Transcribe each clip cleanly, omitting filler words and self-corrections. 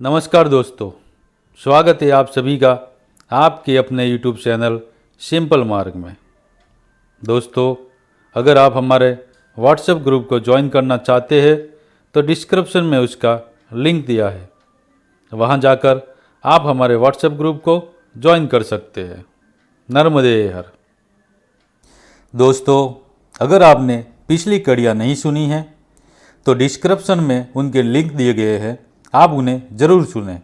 नमस्कार दोस्तों, स्वागत है आप सभी का आपके अपने YouTube चैनल सिंपल मार्ग में। दोस्तों, अगर आप हमारे व्हाट्सएप ग्रुप को ज्वाइन करना चाहते हैं तो डिस्क्रिप्शन में उसका लिंक दिया है, वहां जाकर आप हमारे व्हाट्सएप ग्रुप को ज्वाइन कर सकते हैं। नर्मदे हर। दोस्तों, अगर आपने पिछली कड़ियाँ नहीं सुनी हैं तो डिस्क्रिप्शन में उनके लिंक दिए गए हैं, आप उन्हें ज़रूर सुनें।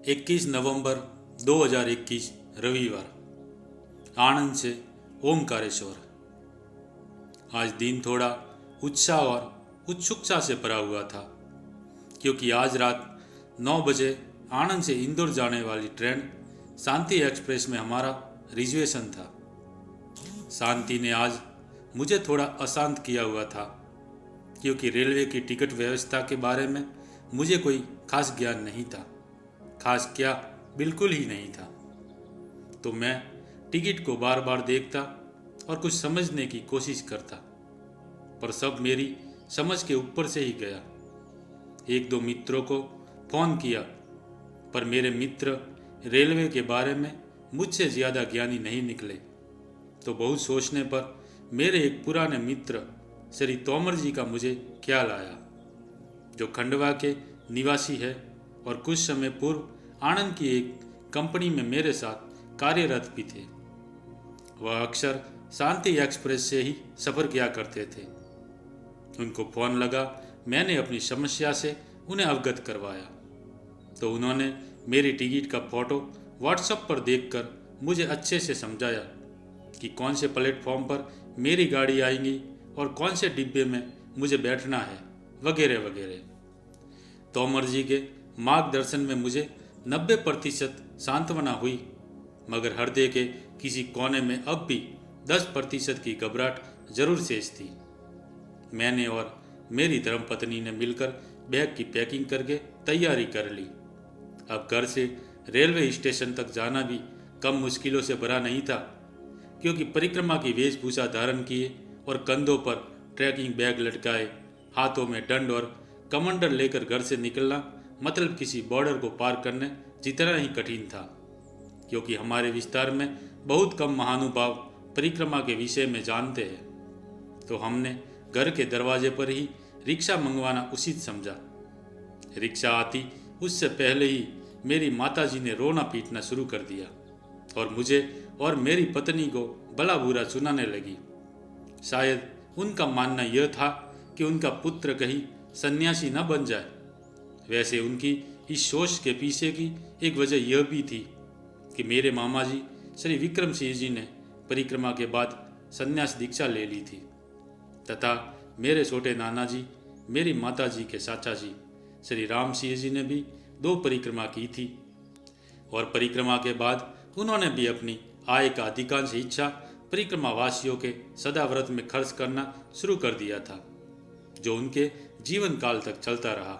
21 नवंबर 2021 रविवार, आनंद से ओमकारेश्वर। आज दिन थोड़ा उत्साह और उत्सुकता से भरा हुआ था, क्योंकि आज रात 9 बजे आनंद से इंदौर जाने वाली ट्रेन शांति एक्सप्रेस में हमारा रिजर्वेशन था। शांति ने आज मुझे थोड़ा अशांत किया हुआ था, क्योंकि रेलवे की टिकट व्यवस्था के बारे में मुझे कोई खास ज्ञान नहीं था। खास क्या, बिल्कुल ही नहीं था। तो मैं टिकट को बार बार देखता और कुछ समझने की कोशिश करता, पर सब मेरी समझ के ऊपर से ही गया। एक दो मित्रों को फ़ोन किया, पर मेरे मित्र रेलवे के बारे में मुझसे ज़्यादा ज्ञानी नहीं निकले। तो बहुत सोचने पर मेरे एक पुराने मित्र श्री तोमर जी का मुझे ख्याल आया, जो खंडवा के निवासी है और कुछ समय पूर्व आनंद की एक कंपनी में मेरे साथ कार्यरत भी थे। वह अक्सर शांति एक्सप्रेस से ही सफ़र किया करते थे। उनको फ़ोन लगा, मैंने अपनी समस्या से उन्हें अवगत करवाया, तो उन्होंने मेरी टिकट का फ़ोटो व्हाट्सएप पर देखकर मुझे अच्छे से समझाया कि कौन से प्लेटफॉर्म पर मेरी गाड़ी आएगी और कौन से डिब्बे में मुझे बैठना है, वगैरह वगैरह। तोमर जी के मार्गदर्शन में मुझे 90% सांत्वना हुई, मगर हृदय के किसी कोने में अब भी 10% की घबराहट जरूर शेष थी। मैंने और मेरी धर्मपत्नी ने मिलकर बैग की पैकिंग करके तैयारी कर ली। अब घर से रेलवे स्टेशन तक जाना भी कम मुश्किलों से भरा नहीं था, क्योंकि परिक्रमा की वेशभूषा धारण किए और कंधों पर ट्रैकिंग बैग लटकाए, हाथों में दंड और कमंडल लेकर घर से निकलना मतलब किसी बॉर्डर को पार करने जितना ही कठिन था, क्योंकि हमारे विस्तार में बहुत कम महानुभाव परिक्रमा के विषय में जानते हैं। तो हमने घर के दरवाजे पर ही रिक्शा मंगवाना उचित समझा। रिक्शा आती उससे पहले ही मेरी माताजी ने रोना पीटना शुरू कर दिया और मुझे और मेरी पत्नी को भला बुरा सुनाने लगी। शायद उनका मानना यह था कि उनका पुत्र कहीं सन्यासी न बन जाए। वैसे उनकी इस सोच के पीछे की एक वजह यह भी थी कि मेरे मामा जी श्री विक्रम सिंह जी ने परिक्रमा के बाद सन्यास दीक्षा ले ली थी, तथा मेरे छोटे नाना जी, मेरी माता जी के चाचा जी श्री राम सिंह जी ने भी 2 परिक्रमा की थी, और परिक्रमा के बाद उन्होंने भी अपनी आय का अधिकांश हिस्सा परिक्रमा वासियों के सदाव्रत में खर्च करना शुरू कर दिया था, जो उनके जीवन काल तक चलता रहा।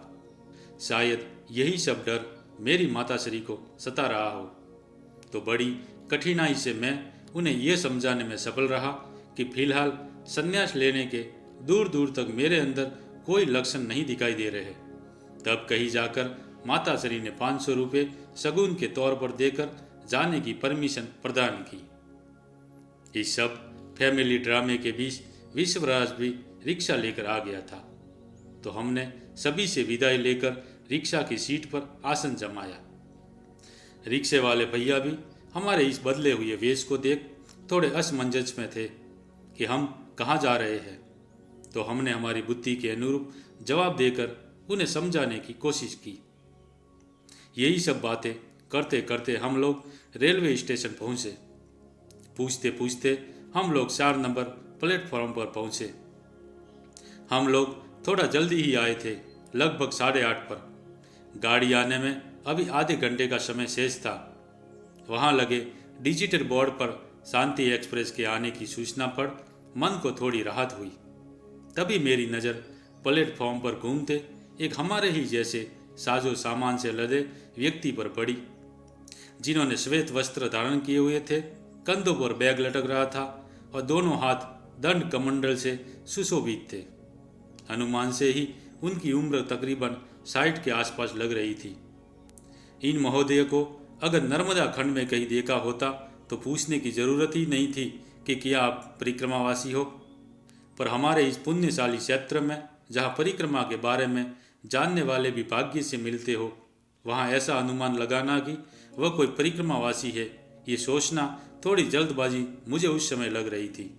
शायद यही सब डर मेरी माताश्री को सता रहा हो। तो बड़ी कठिनाई से मैं उन्हें यह समझाने में सफल रहा कि फिलहाल संन्यास लेने के दूर दूर तक मेरे अंदर कोई लक्षण नहीं दिखाई दे रहे। तब कहीं जाकर माताश्री ने 500 रुपये शगुन के तौर पर देकर जाने की परमिशन प्रदान की। इस सब फैमिली ड्रामे के बीच विश्वराज भी रिक्शा लेकर आ गया था, तो हमने सभी से विदाई लेकर रिक्शा की सीट पर आसन जमाया। रिक्शे वाले भैया भी हमारे इस बदले हुए वेश को देख थोड़े असमंजस में थे कि हम कहाँ जा रहे हैं, तो हमने हमारी बुद्धि के अनुरूप जवाब देकर उन्हें समझाने की कोशिश की। यही सब बातें करते करते हम लोग रेलवे स्टेशन पहुँचे। पूछते पूछते हम लोग 4 नंबर प्लेटफॉर्म पर पहुँचे। हम लोग थोड़ा जल्दी ही आए थे, लगभग 8:30 पर। गाड़ी आने में अभी आधे घंटे का समय शेष था। वहाँ लगे डिजिटल बोर्ड पर शांति एक्सप्रेस के आने की सूचना पर मन को थोड़ी राहत हुई। तभी मेरी नज़र प्लेटफॉर्म पर घूमते एक हमारे ही जैसे साजो सामान से लदे व्यक्ति पर पड़ी, जिन्होंने श्वेत वस्त्र धारण किए हुए थे, कंधों पर बैग लटक रहा था और दोनों हाथ दंड कमंडल से सुशोभित थे। अनुमान से ही उनकी उम्र तकरीबन 60 के आसपास लग रही थी। इन महोदय को अगर नर्मदा खंड में कहीं देखा होता तो पूछने की जरूरत ही नहीं थी कि क्या आप परिक्रमावासी हो। पर हमारे इस पुण्यशाली क्षेत्र में जहाँ परिक्रमा के बारे में जानने वाले भी भाग्य से मिलते हो, वहाँ ऐसा अनुमान लगाना कि वह कोई परिक्रमावासी है, ये सोचना थोड़ी जल्दबाजी मुझे उस समय लग रही थी।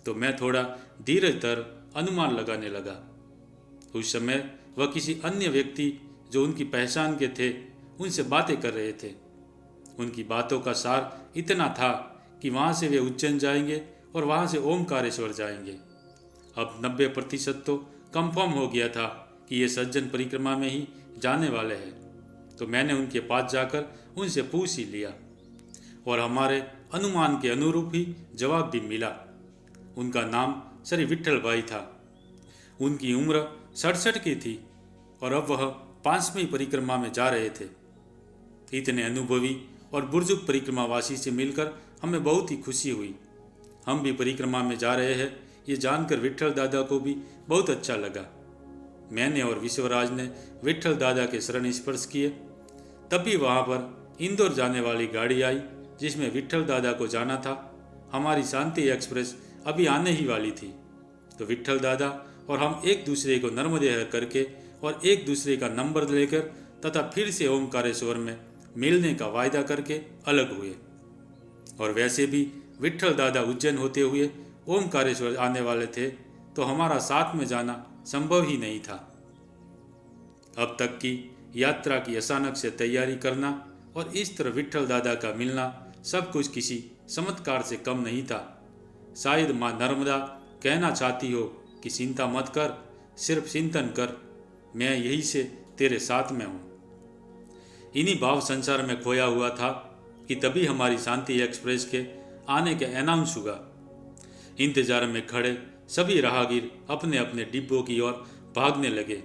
तो मैं थोड़ा धीरज धर अनुमान लगाने लगा। उस समय वह किसी अन्य व्यक्ति जो उनकी पहचान के थे उनसे बातें कर रहे थे। उनकी बातों का सार इतना था कि वहाँ से वे उज्जैन जाएंगे और वहाँ से ओमकारेश्वर जाएंगे। अब 90% तो कंफर्म हो गया था कि ये सज्जन परिक्रमा में ही जाने वाले हैं। तो मैंने उनके पास जाकर उनसे पूछ ही लिया और हमारे अनुमान के अनुरूप ही जवाब भी मिला। उनका नाम श्री विट्ठल भाई था। उनकी उम्र 67 की थी और अब वह 5वीं परिक्रमा में जा रहे थे। इतने अनुभवी और बुजुर्ग परिक्रमावासी से मिलकर हमें बहुत ही खुशी हुई। हम भी परिक्रमा में जा रहे हैं ये जानकर विट्ठल दादा को भी बहुत अच्छा लगा। मैंने और विश्वराज ने विट्ठल दादा के शरण स्पर्श किए। तभी वहाँ पर इंदौर जाने वाली गाड़ी आई जिसमें विट्ठल दादा को जाना था। हमारी शांति एक्सप्रेस अभी आने ही वाली थी। तो विट्ठल दादा और हम एक दूसरे को नर्मदेहर करके और एक दूसरे का नंबर लेकर तथा फिर से ओमकारेश्वर में मिलने का वायदा करके अलग हुए। और वैसे भी विट्ठल दादा उज्जैन होते हुए ओमकारेश्वर आने वाले थे, तो हमारा साथ में जाना संभव ही नहीं था। अब तक की यात्रा की अचानक से तैयारी करना और इस तरह विट्ठल दादा का मिलना सब कुछ किसी चमत्कार से कम नहीं था। शायद माँ नर्मदा कहना चाहती हो कि चिंता मत कर, सिर्फ चिंतन कर, मैं यही से तेरे साथ में हूँ। इन्हीं भाव संसार में खोया हुआ था कि तभी हमारी शांति एक्सप्रेस के आने के अनाउंस हुआ। इंतजार में खड़े सभी राहगीर अपने अपने डिब्बों की ओर भागने लगे,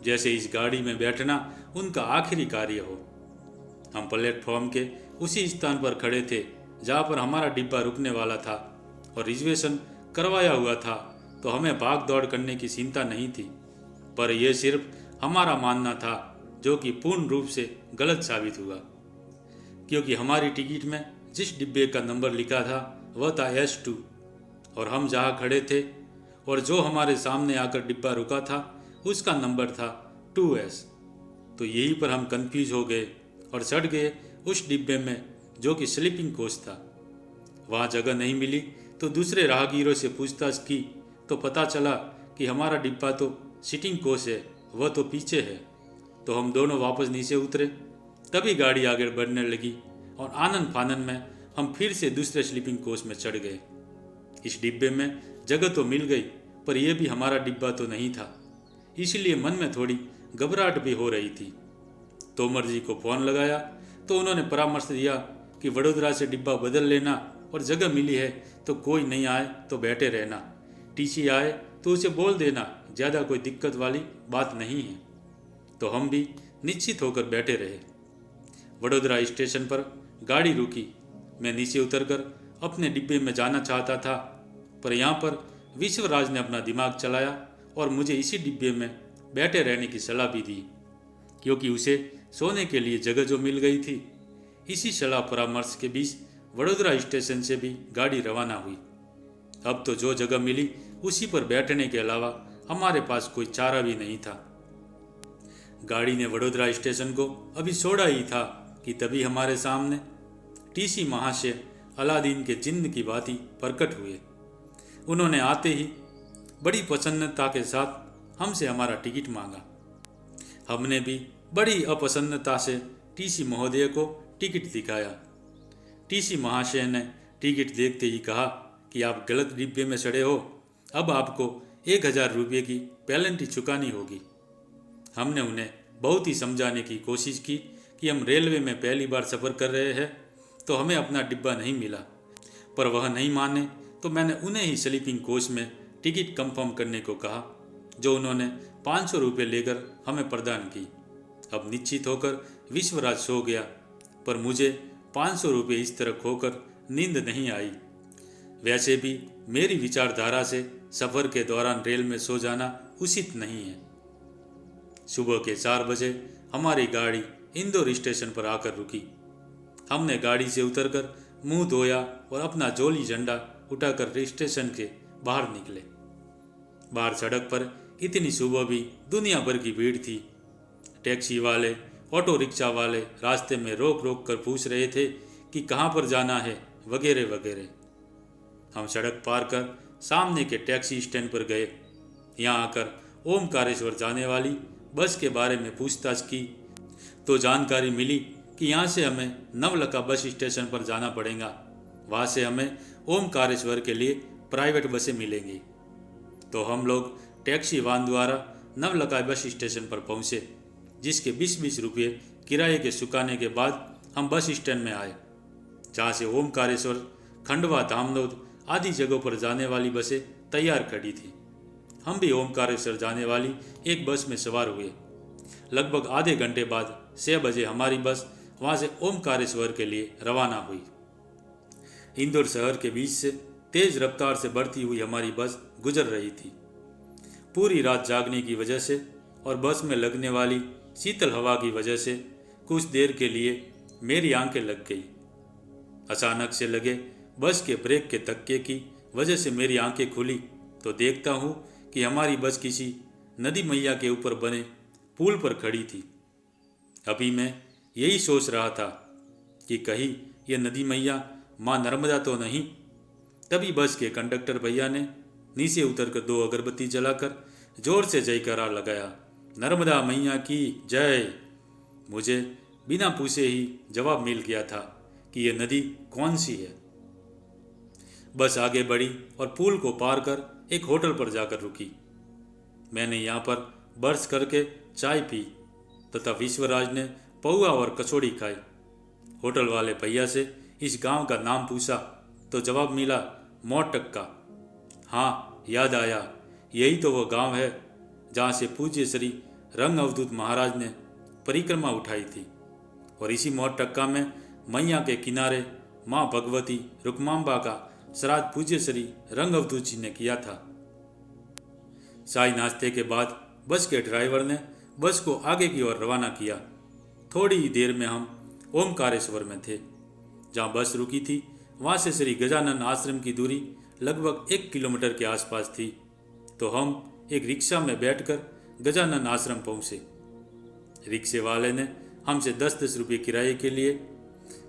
जैसे इस गाड़ी में बैठना उनका आखिरी कार्य हो। हम प्लेटफॉर्म के उसी स्थान पर खड़े थे जहाँ पर हमारा डिब्बा रुकने वाला था और रिजर्वेशन करवाया हुआ था, तो हमें भाग दौड़ करने की चिंता नहीं थी। पर यह सिर्फ हमारा मानना था, जो कि पूर्ण रूप से गलत साबित हुआ, क्योंकि हमारी टिकट में जिस डिब्बे का नंबर लिखा था वह था S2 और हम जहाँ खड़े थे और जो हमारे सामने आकर डिब्बा रुका था उसका नंबर था 2S। तो यहीं पर हम कंफ्यूज हो गए और चढ़ गए उस डिब्बे में जो कि स्लीपिंग कोच था। वहाँ जगह नहीं मिली तो दूसरे राहगीरों से पूछताछ की तो पता चला कि हमारा डिब्बा तो सिटिंग कोच है, वह तो पीछे है। तो हम दोनों वापस नीचे उतरे। तभी गाड़ी आगे बढ़ने लगी और आनंद फानन में हम फिर से दूसरे स्लीपिंग कोच में चढ़ गए। इस डिब्बे में जगह तो मिल गई, पर यह भी हमारा डिब्बा तो नहीं था, इसलिए मन में थोड़ी घबराहट भी हो रही थी। तोमर जी को फ़ोन लगाया तो उन्होंने परामर्श दिया कि वडोदरा से डिब्बा बदल लेना और जगह मिली है तो कोई नहीं आए तो बैठे रहना, टीसी आए तो उसे बोल देना, ज़्यादा कोई दिक्कत वाली बात नहीं है। तो हम भी निश्चित होकर बैठे रहे। वडोदरा स्टेशन पर गाड़ी रुकी। मैं नीचे उतरकर अपने डिब्बे में जाना चाहता था, पर यहाँ पर विश्वराज ने अपना दिमाग चलाया और मुझे इसी डिब्बे में बैठे रहने की सलाह भी दी, क्योंकि उसे सोने के लिए जगह जो मिल गई थी। इसी सलाह परामर्श के बीच वडोदरा स्टेशन से भी गाड़ी रवाना हुई। अब तो जो जगह मिली उसी पर बैठने के अलावा हमारे पास कोई चारा भी नहीं था। गाड़ी ने वडोदरा स्टेशन को अभी छोड़ा ही था कि तभी हमारे सामने टीसी महाशय अलादीन के जिन्न की भांति प्रकट हुए। उन्होंने आते ही बड़ी प्रसन्नता के साथ हमसे हमारा टिकट मांगा। हमने भी बड़ी अप्रसन्नता से टीसी महोदय को टिकट दिखाया। टीसी महाशय ने टिकट देखते ही कहा कि आप गलत डिब्बे में चढ़े हो, अब आपको 1000 रुपये की पेनल्टी चुकानी होगी। हमने उन्हें बहुत ही समझाने की कोशिश की कि हम रेलवे में पहली बार सफ़र कर रहे हैं तो हमें अपना डिब्बा नहीं मिला, पर वह नहीं माने तो मैंने उन्हें ही स्लीपिंग कोच में टिकट कंफर्म करने को कहा, जो उन्होंने 500 रुपये लेकर हमें प्रदान की। अब निश्चित होकर विश्वराज सो गया, पर मुझे 500 रुपये इस तरह खोकर नींद नहीं आई। वैसे भी मेरी विचारधारा से सफ़र के दौरान रेल में सो जाना उचित नहीं है। सुबह के 4 बजे हमारी गाड़ी इंदौर स्टेशन पर आकर रुकी। हमने गाड़ी से उतरकर मुंह धोया और अपना जोली झंडा उठाकर स्टेशन के बाहर निकले। बाहर सड़क पर इतनी सुबह भी दुनिया भर की भीड़ थी। टैक्सी वाले, ऑटो रिक्शा वाले रास्ते में रोक रोक कर पूछ रहे थे कि कहाँ पर जाना है, वगैरह वगैरह। हम सड़क पार कर सामने के टैक्सी स्टैंड पर गए। यहाँ आकर ओमकारेश्वर जाने वाली बस के बारे में पूछताछ की तो जानकारी मिली कि यहाँ से हमें नवलखा बस स्टेशन पर जाना पड़ेगा। वहाँ से हमें ओमकारेश्वर के लिए प्राइवेट बसें मिलेंगी। तो हम लोग टैक्सी वाहन द्वारा नवलखा बस स्टेशन पर पहुँचे, जिसके 20-20 रुपये किराए के चुकाने के बाद हम बस स्टैंड में आए, जहाँ से ओमकारेश्वर, खंडवा, धामनोद आदि जगहों पर जाने वाली बसें तैयार खड़ी थी। हम भी ओमकारेश्वर जाने वाली एक बस में सवार हुए। लगभग आधे घंटे बाद 6 बजे हमारी बस वहाँ से ओमकारेश्वर के लिए रवाना हुई। इंदौर शहर के बीच से तेज रफ्तार से बढ़ती हुई हमारी बस गुजर रही थी। पूरी रात जागने की वजह से और बस में लगने वाली शीतल हवा की वजह से कुछ देर के लिए मेरी आंखें लग गई। अचानक से लगे बस के ब्रेक के धक्के की वजह से मेरी आंखें खुली तो देखता हूँ कि हमारी बस किसी नदी मैया के ऊपर बने पुल पर खड़ी थी। अभी मैं यही सोच रहा था कि कहीं यह नदी मैया माँ नर्मदा तो नहीं। तभी बस के कंडक्टर भैया ने नीचे उतरकर 2 अगरबत्ती जलाकर जोर से जयकारा लगाया, नर्मदा मैया की जय। मुझे बिना पूछे ही जवाब मिल गया था कि यह नदी कौन सी है। बस आगे बढ़ी और पुल को पार कर एक होटल पर जाकर रुकी। मैंने यहाँ पर बर्स करके चाय पी तथा विश्वराज ने पौआ और कचौड़ी खाई। होटल वाले भैया से इस गांव का नाम पूछा तो जवाब मिला, मोटक्का। हाँ, याद आया, यही तो वो गांव है जहाँ से पूज्य श्री रंग अवधूत महाराज ने परिक्रमा उठाई थी। और इसी मोटक्का में मैया के किनारे माँ भगवती रुक्मांबा का श्राद्ध पूज्य श्री रंग अवधूत जी ने किया था। चाय नाश्ते के बाद बस के ड्राइवर ने बस को आगे की ओर रवाना किया। थोड़ी ही देर में हम ओमकारेश्वर में थे। जहाँ बस रुकी थी वहाँ से श्री गजानन आश्रम की दूरी लगभग 1 किलोमीटर के आसपास थी। तो हम एक रिक्शा में बैठकर गजानन आश्रम पहुँचे। रिक्शे वाले ने हमसे 10-10 रुपये किराए के लिए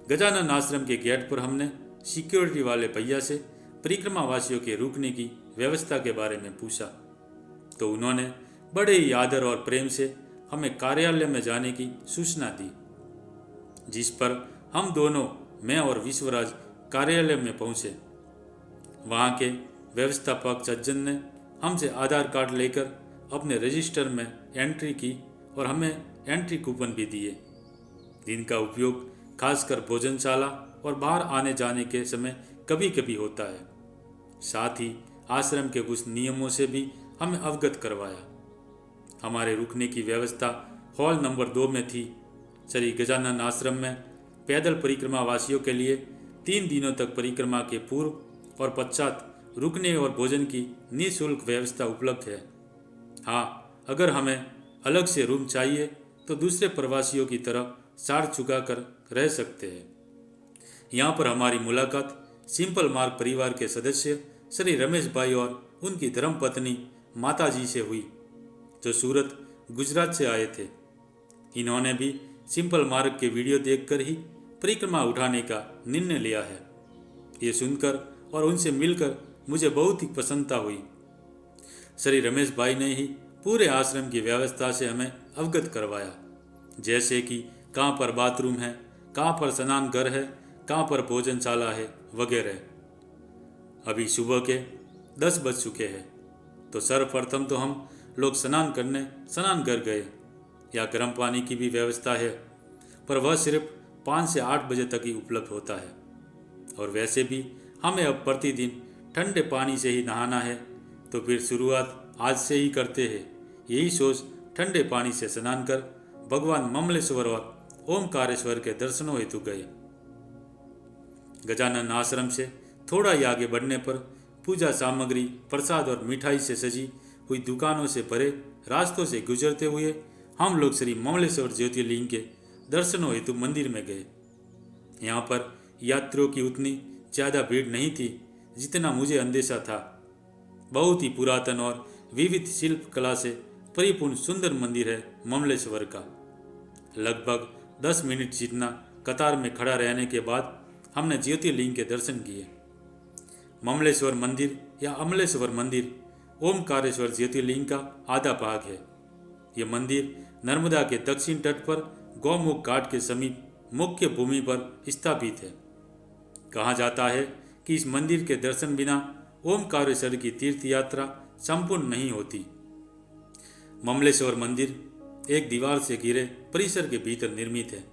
गजानन आश्रम के गेट पर हमने सिक्योरिटी वाले भैया से परिक्रमा वासियों के रुकने की व्यवस्था के बारे में पूछा तो उन्होंने बड़े ही आदर और प्रेम से हमें कार्यालय में जाने की सूचना दी, जिस पर हम दोनों, मैं और विश्वराज, कार्यालय में पहुंचे। वहां के व्यवस्थापक सज्जन ने हमसे आधार कार्ड लेकर अपने रजिस्टर में एंट्री की और हमें एंट्री कूपन भी दिए, जिनका उपयोग खासकर भोजनशाला और बाहर आने जाने के समय कभी कभी होता है। साथ ही आश्रम के कुछ नियमों से भी हमें अवगत करवाया। हमारे रुकने की व्यवस्था हॉल नंबर 2 में थी। श्री गजानन आश्रम में पैदल परिक्रमा वासियों के लिए 3 दिनों तक परिक्रमा के पूर्व और पश्चात रुकने और भोजन की निःशुल्क व्यवस्था उपलब्ध है। हाँ, अगर हमें अलग से रूम चाहिए तो दूसरे प्रवासियों की तरह चार्ज चुका कर रह सकते हैं। यहाँ पर हमारी मुलाकात सिंपल मार्ग परिवार के सदस्य श्री रमेश भाई और उनकी धर्मपत्नी माता जी से हुई, जो सूरत, गुजरात से आए थे। इन्होंने भी सिंपल मार्ग के वीडियो देखकर ही परिक्रमा उठाने का निर्णय लिया है। ये सुनकर और उनसे मिलकर मुझे बहुत ही प्रसन्नता हुई। श्री रमेश भाई ने ही पूरे आश्रम की व्यवस्था से हमें अवगत करवाया, जैसे कि कहाँ पर बाथरूम है, कहाँ पर स्नान घर है, कहाँ पर भोजनशाला है वगैरह। अभी सुबह के 10 बज चुके हैं, तो सर्वप्रथम तो हम लोग स्नान करने स्नान घर गए। या गर्म पानी की भी व्यवस्था है, पर वह सिर्फ 5 से 8 बजे तक ही उपलब्ध होता है। और वैसे भी हमें अब प्रतिदिन ठंडे पानी से ही नहाना है, तो फिर शुरुआत आज से ही करते हैं। यही सोच ठंडे पानी से स्नान कर भगवान ममलेश्वर और ओमकारेश्वर के दर्शनों हेतु गए। गजानन आश्रम से थोड़ा ही आगे बढ़ने पर पूजा सामग्री, प्रसाद और मिठाई से सजी हुई दुकानों से भरे रास्तों से गुजरते हुए हम लोग श्री ममलेश्वर ज्योतिर्लिंग के दर्शनों हेतु मंदिर में गए। यहाँ पर यात्रियों की उतनी ज़्यादा भीड़ नहीं थी जितना मुझे अंदेशा था। बहुत ही पुरातन और विविध शिल्प कला से परिपूर्ण सुंदर मंदिर है ममलेश्वर का। लगभग 10 मिनट जितना कतार में खड़ा रहने के बाद हमने ज्योतिर्लिंग के दर्शन किए। ममलेश्वर मंदिर या अमलेश्वर मंदिर ओमकारेश्वर ज्योतिर्लिंग का आधा भाग है। यह मंदिर नर्मदा के दक्षिण तट पर गौमुख घाट के समीप मुख्य भूमि पर स्थापित है। कहा जाता है कि इस मंदिर के दर्शन बिना ओमकारेश्वर की तीर्थ यात्रा संपूर्ण नहीं होती। ममलेश्वर मंदिर एक दीवार से घिरे परिसर के भीतर निर्मित है।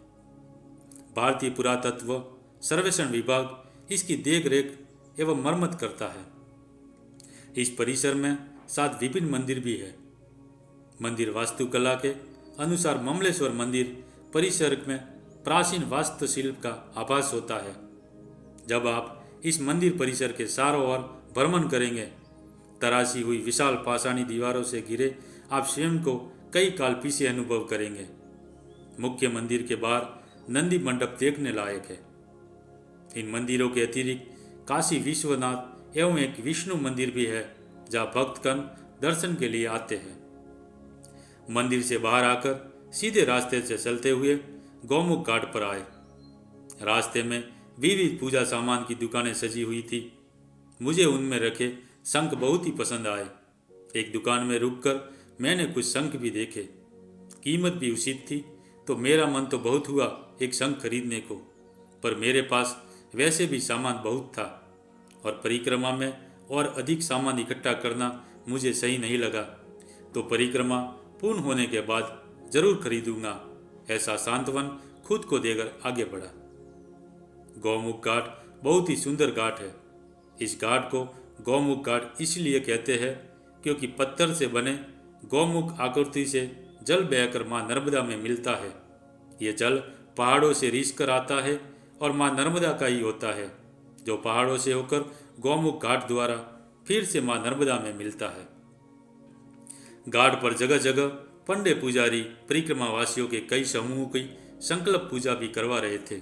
भारतीय पुरातत्व सर्वेक्षण विभाग इसकी देखरेख एवं मरम्मत करता है। इस परिसर में 7 विभिन्न मंदिर भी है। मंदिर वास्तुकला के अनुसार ममलेश्वर मंदिर परिसर में प्राचीन वास्तुशिल्प का आभास होता है। जब आप इस मंदिर परिसर के चारों ओर भ्रमण करेंगे, तराशी हुई विशाल पाषाणी दीवारों से घिरे आप स्वयं को कई काल पीछे अनुभव करेंगे। मुख्य मंदिर के बाहर नंदी मंडप देखने लायक है। इन मंदिरों के अतिरिक्त काशी विश्वनाथ एवं एक विष्णु मंदिर भी है जहाँ भक्तगण दर्शन के लिए आते हैं। मंदिर से बाहर आकर सीधे रास्ते से चलते हुए गौमुख घाट पर आए। रास्ते में विविध पूजा सामान की दुकानें सजी हुई थी। मुझे उनमें रखे शंख बहुत ही पसंद आए। एक दुकान में रुककर मैंने कुछ शंख भी देखे। कीमत भी उचित थी, तो मेरा मन तो बहुत हुआ एक शंख खरीदने को, पर मेरे पास वैसे भी सामान बहुत था और परिक्रमा में और अधिक सामान इकट्ठा करना मुझे सही नहीं लगा। तो परिक्रमा पूर्ण होने के बाद जरूर खरीदूंगा, ऐसा सांत्वन खुद को देकर आगे बढ़ा। गौमुख घाट बहुत ही सुंदर घाट है। इस घाट को गौमुख घाट इसलिए कहते हैं क्योंकि पत्थर से बने गौमुख आकृति से जल बहकर माँ नर्मदा में मिलता है। ये जल पहाड़ों से रिस कर आता है और माँ नर्मदा का ही होता है, जो पहाड़ों से होकर गौमुख घाट द्वारा फिर से माँ नर्मदा में मिलता है। घाट पर जगह जगह पंडे पुजारी परिक्रमावासियों के कई समूहों की संकल्प पूजा भी करवा रहे थे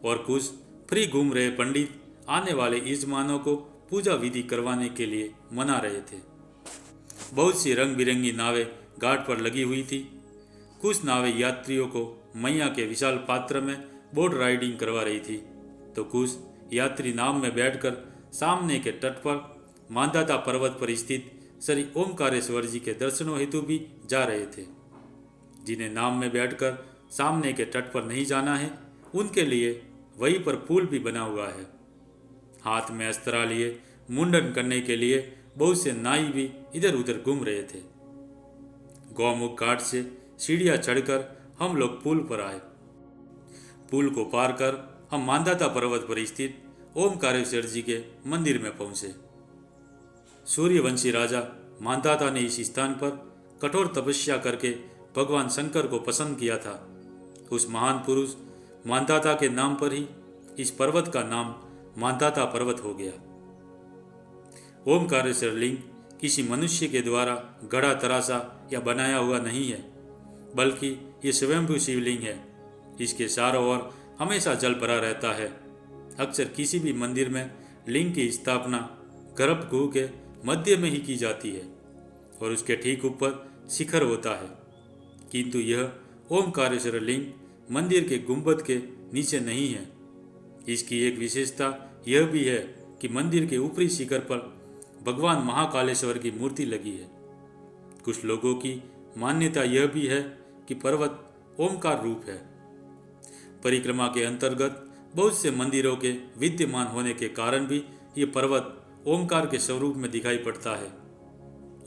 और कुछ फ्री घूम रहे पंडित आने वाले यजमानों को पूजा विधि करवाने के लिए मना रहे थे। बहुत सी रंग बिरंगी नावें घाट पर लगी हुई थी। कुछ नावें यात्रियों को मैया के विशाल पात्र में बोट राइडिंग करवा रही थी, तो कुछ यात्री नाव में बैठकर सामने के तट पर मांधाता पर्वत पर स्थित श्री ओमकारेश्वर जी के दर्शनों हेतु भी जा रहे थे। जिन्हें नाव में बैठकर सामने के तट पर नहीं जाना है, उनके लिए वहीं पर पुल भी बना हुआ है। हाथ में अस्त्रा लिए मुंडन करने के लिए बहुत से नाई भी इधर उधर घूम रहे थे। गौमुख घाट से सीढ़ियाँ चढ़कर हम लोग पुल पर आए। पुल को पार कर हम मांधाता पर्वत पर स्थित ओमकारेश्वर जी के मंदिर में पहुंचे। सूर्यवंशी राजा मांधाता ने इस स्थान पर कठोर तपस्या करके भगवान शंकर को पसंद किया था। उस महान पुरुष मांधाता के नाम पर ही इस पर्वत का नाम मांधाता पर्वत हो गया। ओमकारेश्वर लिंग किसी मनुष्य के द्वारा गढ़ा तराशा या बनाया हुआ नहीं है, बल्कि ये स्वयंभू शिवलिंग है। इसके चारों ओर हमेशा जल भरा रहता है। अक्सर किसी भी मंदिर में लिंग की स्थापना गर्भगृह के मध्य में ही की जाती है और उसके ठीक ऊपर शिखर होता है, किंतु यह ओमकारेश्वर लिंग मंदिर के गुंबद के नीचे नहीं है। इसकी एक विशेषता यह भी है कि मंदिर के ऊपरी शिखर पर भगवान महाकालेश्वर की मूर्ति लगी है। कुछ लोगों की मान्यता यह भी है कि पर्वत ओमकार रूप है। परिक्रमा के अंतर्गत बहुत से मंदिरों के विद्यमान होने के कारण भी ये पर्वत ओमकार के स्वरूप में दिखाई पड़ता है।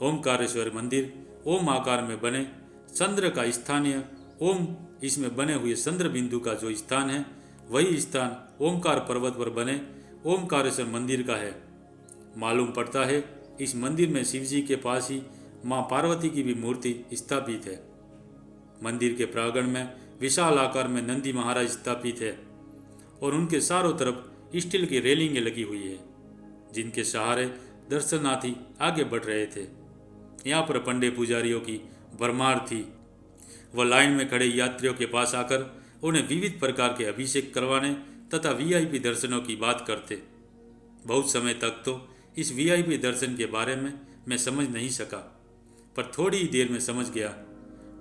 ओमकारेश्वर मंदिर ओम आकार में बने चंद्र का स्थानीय ओम इसमें बने हुए चंद्र बिंदु का जो स्थान है, वही स्थान ओमकार पर्वत पर बने ओमकारेश्वर मंदिर का है। मालूम पड़ता है इस मंदिर में शिवजी के पास ही माँ पार्वती की भी मूर्ति स्थापित है। मंदिर के प्रांगण में विशाल आकार में नंदी महाराज स्थापित है और उनके चारों तरफ स्टील की रेलिंगें लगी हुई है, जिनके सहारे दर्शनार्थी आगे बढ़ रहे थे। यहाँ पर पंडे पुजारियों की भरमार थी। वह लाइन में खड़े यात्रियों के पास आकर उन्हें विविध प्रकार के अभिषेक करवाने तथा वीआईपी दर्शनों की बात करते। बहुत समय तक तो इस वीआईपी दर्शन के बारे में मैं समझ नहीं सका, पर थोड़ी ही देर में समझ गया।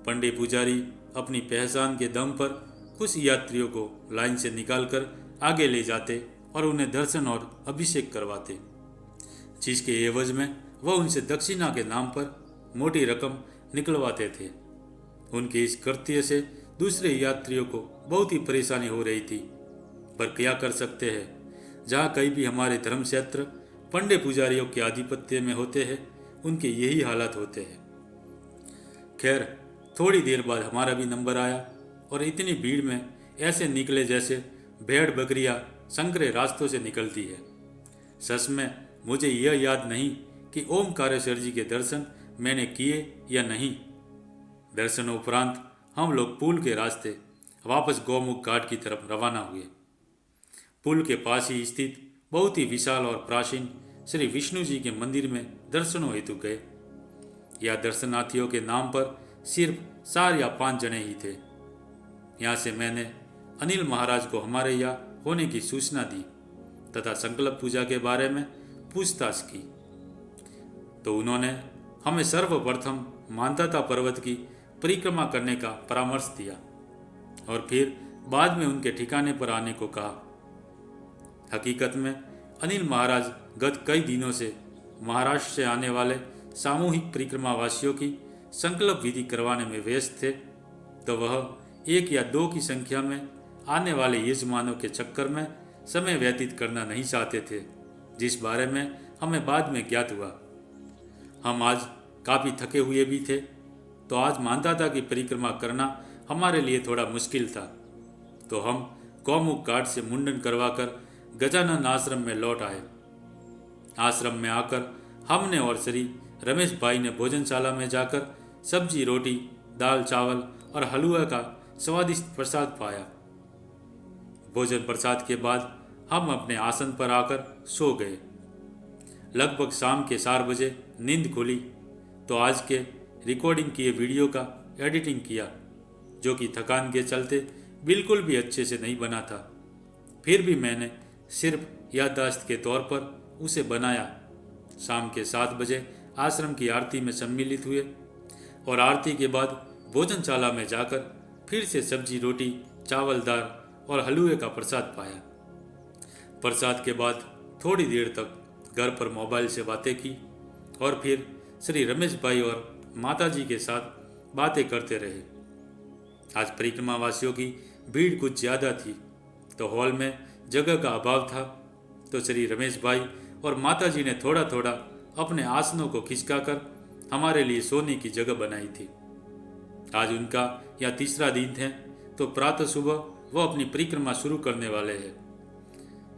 पंडित पुजारी अपनी पहचान के दम पर कुछ यात्रियों को लाइन से निकालकर आगे ले जाते और उन्हें दर्शन और अभिषेक करवाते, जिसके एवज में वह उनसे दक्षिणा के नाम पर मोटी रकम निकलवाते थे। उनके इस कृत्य से दूसरे यात्रियों को बहुत ही परेशानी हो रही थी, पर क्या कर सकते हैं। जहाँ कहीं भी हमारे धर्म क्षेत्र पंडित पुजारियों के आधिपत्य में होते हैं, उनके यही हालात होते हैं। खैर, थोड़ी देर बाद हमारा भी नंबर आया और इतनी भीड़ में ऐसे निकले जैसे भेड़ बकरियां संकरे रास्तों से निकलती है। सच में मुझे यह याद नहीं कि ओमकारेश्वर जी के दर्शन मैंने किए या नहीं। दर्शन उपरांत हम लोग पुल के रास्ते वापस गौमुख घाट की तरफ रवाना हुए। पुल के पास ही स्थित बहुत ही विशाल और प्राचीन श्री विष्णु जी के मंदिर में दर्शनों हेतु गए। या दर्शनार्थियों के नाम पर सिर्फ 4 या 5 जने ही थे। यहाँ से मैंने अनिल महाराज को हमारे यहाँ होने की सूचना दी तथा संकल्प पूजा के बारे में पूछताछ की, तो उन्होंने हमें सर्वप्रथम मानताता पर्वत की परिक्रमा करने का परामर्श दिया और फिर बाद में उनके ठिकाने पर आने को कहा। हकीकत में अनिल महाराज गत कई दिनों से महाराष्ट्र से आने वाले सामूहिक परिक्रमावासियों की संकल्प विधि करवाने में व्यस्त थे, तो वह 1 या 2 की संख्या में आने वाले यजमानों के चक्कर में समय व्यतीत करना नहीं चाहते थे, जिस बारे में हमें बाद में ज्ञात हुआ। हम आज काफ़ी थके हुए भी थे, तो आज मानताता की परिक्रमा करना हमारे लिए थोड़ा मुश्किल था, तो हम गौमुख घाट से मुंडन करवाकर गजानन आश्रम में लौट आए। आश्रम में आकर हमने और श्री रमेश भाई ने भोजनशाला में जाकर सब्जी, रोटी, दाल, चावल और हलवा का स्वादिष्ट प्रसाद पाया। भोजन प्रसाद के बाद हम अपने आसन पर आकर सो गए। लगभग शाम के 4 बजे नींद खुली, तो आज के रिकॉर्डिंग किए वीडियो का एडिटिंग किया, जो कि थकान के चलते बिल्कुल भी अच्छे से नहीं बना था। फिर भी मैंने सिर्फ याददाश्त के तौर पर उसे बनाया। शाम के 7 बजे आश्रम की आरती में सम्मिलित हुए और आरती के बाद भोजनशाला में जाकर फिर से सब्जी, रोटी, चावल, दाल और हलवे का प्रसाद पाया। प्रसाद के बाद थोड़ी देर तक घर पर मोबाइल से बातें की और फिर श्री रमेश भाई और माताजी के साथ बातें करते रहे। आज परिक्रमावासियों की भीड़ कुछ ज़्यादा थी, तो हॉल में जगह का अभाव था, तो श्री रमेश भाई और माताजी ने थोड़ा थोड़ा अपने आसनों को खिसकाकर हमारे लिए सोने की जगह बनाई थी। आज उनका यह तीसरा दिन है, तो प्रातः सुबह वह अपनी परिक्रमा शुरू करने वाले हैं।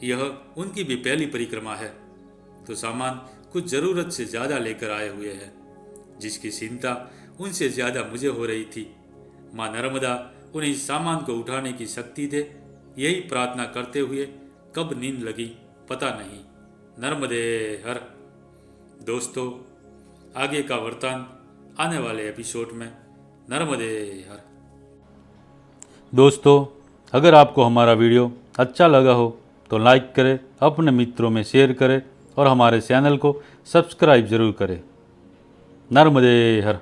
यह उनकी भी पहली परिक्रमा है, तो सामान कुछ ज़रूरत से ज़्यादा लेकर आए हुए हैं, जिसकी चिंता उनसे ज़्यादा मुझे हो रही थी। माँ नर्मदा उन्हें इस सामान को उठाने की शक्ति दे, यही प्रार्थना करते हुए कब नींद लगी पता नहीं। नर्मदे हर। दोस्तों, आगे का वृतांत आने वाले एपिसोड में। नर्मदे हर। दोस्तों, अगर आपको हमारा वीडियो अच्छा लगा हो तो लाइक करें, अपने मित्रों में शेयर करें और हमारे चैनल को सब्सक्राइब जरूर करें। नर्मदे हर।